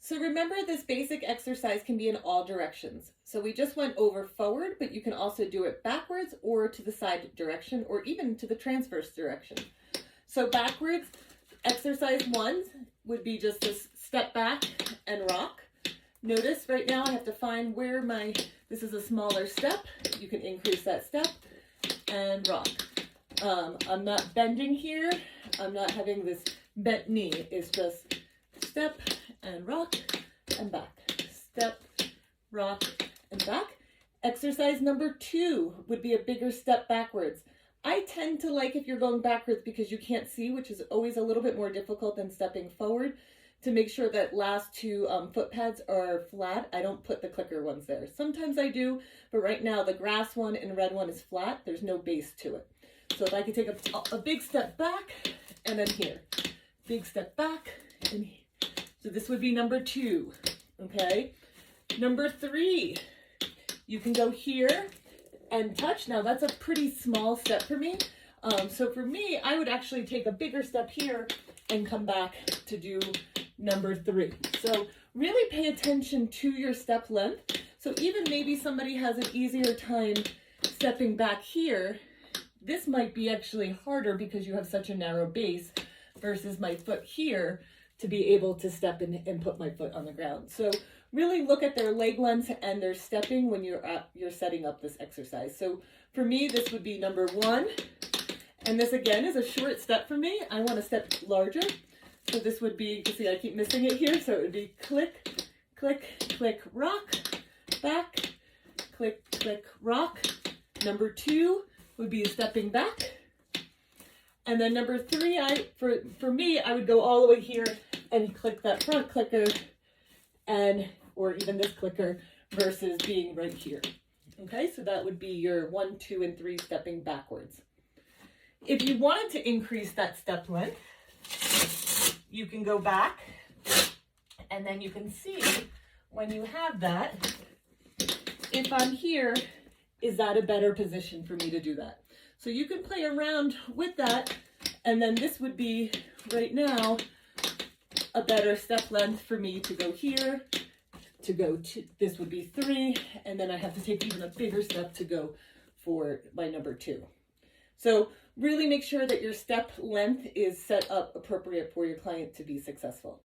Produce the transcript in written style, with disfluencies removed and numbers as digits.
So remember, this basic exercise can be in all directions. So we just went over forward, but you can also do it backwards or to the side direction or even to the transverse direction. So backwards, exercise 1 would be just this step back and rock. Notice right now I have to find where this is a smaller step. You can increase that step and rock. I'm not bending here. I'm not having this bent knee. It's just step and rock and back. Step, rock, and back. Exercise number 2 would be a bigger step backwards. I tend to like if you're going backwards because you can't see, which is always a little bit more difficult than stepping forward, to make sure that last 2 foot pads are flat. I don't put the clicker ones there. Sometimes I do, but right now the grass one and red one is flat. There's no base to it. So if I could take a big step back and then here, big step back and here. So this would be number 2, okay? Number 3, you can go here and touch. Now that's a pretty small step for me. So for me, I would actually take a bigger step here and come back to do number 3. So really pay attention to your step length. So even maybe somebody has an easier time stepping back here, this might be actually harder because you have such a narrow base versus my foot here to be able to step in and put my foot on the ground. So really look at their leg length and their stepping when you're setting up this exercise. So for me, this would be number 1. And this again is a short step for me. I want to step larger. So this would be, you see I keep missing it here. So it would be click, click, click, rock, back, click, click, rock. Number 2 would be stepping back. And then number 3, for me, I would go all the way here and click that front clicker or even this clicker versus being right here. Okay, so that would be your 1, 2, and 3 stepping backwards. If you wanted to increase that step length, you can go back and then you can see when you have that, if I'm here, is that a better position for me to do that? So you can play around with that, and then this would be, right now, a better step length for me to go here, to go to, this would be 3, and then I have to take even a bigger step to go for my number 2. So really make sure that your step length is set up appropriate for your client to be successful.